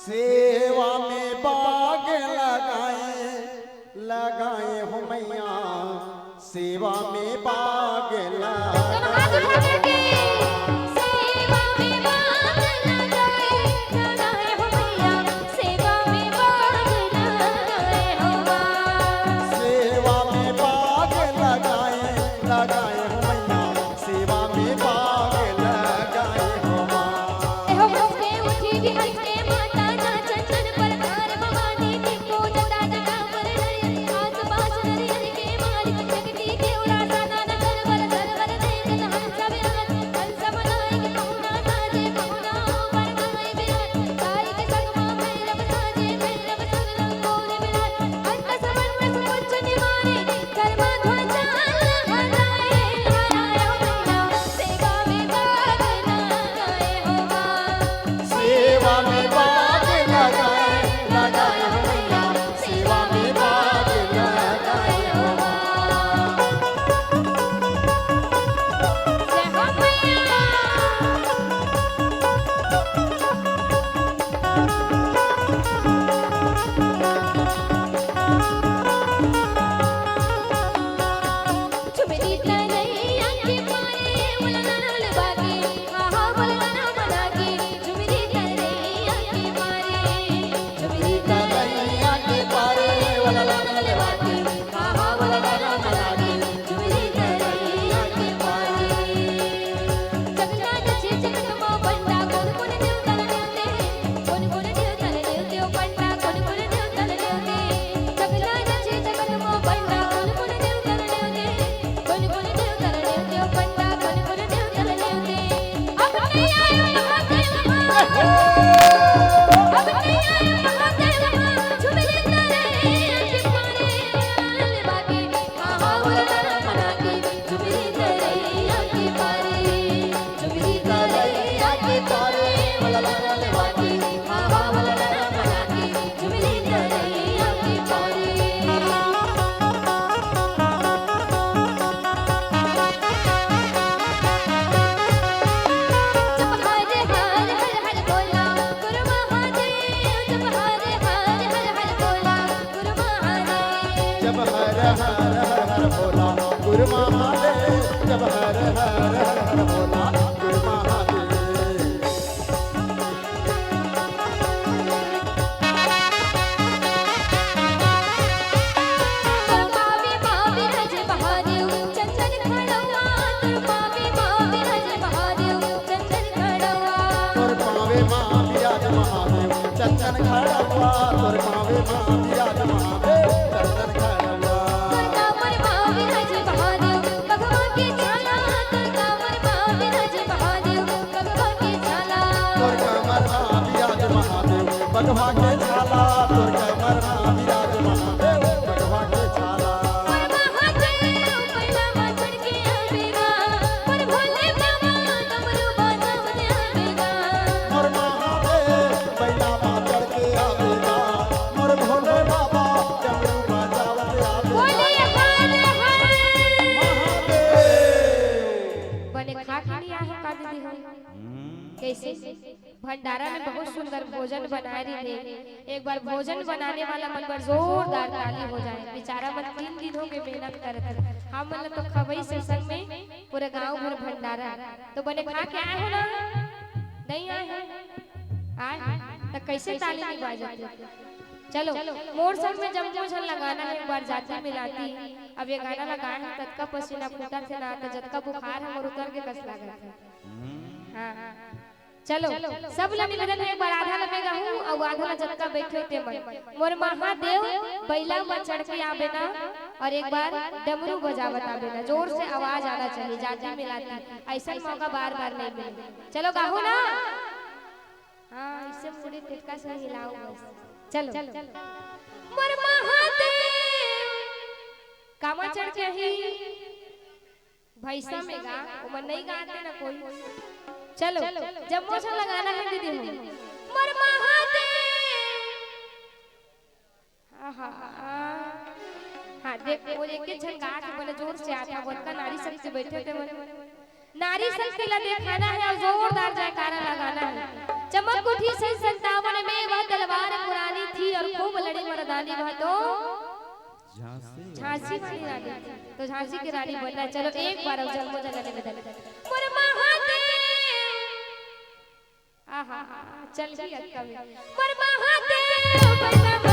सेवा में बाग लगाए लगाए हो मैया, सेवा में बाग लगाए। जब हर हर हर भोला गुरु महादेव, जब हर हर हर भोला गुरु महादेव। चंदन खड़वा तोर पावे मां बिराज महादेव, चंदन खड़वा तोर कांवर मां बिराज महादेव, भगवान की झाला तोर कांवर मां बिराज महादेव, भगवान की झाला तोर कांवर मां बिराज महादेव, भगवान की झाला तोर कांवर मां बिराज महादेव, भगवान की झाला। भंडारा में बहुत सुंदर भोजन बना रही थे। एक बार भोजन बनाने वाला मन पर जोरदार ताली हो जाए। बेचारा मन 3 दिन हो गए मेहनत करते, हम मन तो खबई से संग में पूरे गांव भर भंडारा तो बने खा के आए हो ना, नहीं आए आए तो कैसे ताली नहीं बाजती। चलो मोर संग में जब मुझे लगाना है, एक बार जाती मिलाती। अब ये गाना लगाए हैं तत्का पसीना फूटा थे ना, तो जतका बुखार है मोर उतर के कस लगा। हाँ चलो सब लोग मिलकर एक बार आधा लगेगा हूँ और आधा जतका बैठे थे मन मोर महादेव बैला में चढ़ के आवे ना, और एक बार डमरू बजावत आवे ना, जोर से आवाज आना चाहिए। जाती मिलाती ऐसा मौका बार बार नहीं मिले। चलो गाओ ना, हाँ इससे पूरी टिटका से हिलाओ बस। चलो मोर महादेव कामा चढ़ के ही भैसा में गा, वो नहीं गाते ना कोई। चलो जब मोछा लगाना है दीदी हो मोर महादेव। हाँ देख वो एक झटका के बोले जोर से आता, बोलता नारी शक्ति बैठे थे नारी शक्ति ला दिखाना है और जोरदार जयकारा लगाना है। चमक उठी सन 57 में रानी वह तो झांसी वाली रानी, तो झांसी की रानी बनना है। चलो एक बार अब जन्मो जन्म में बदल मोर महादेव, आहा चल गई अक्का में मोर महादेव बनना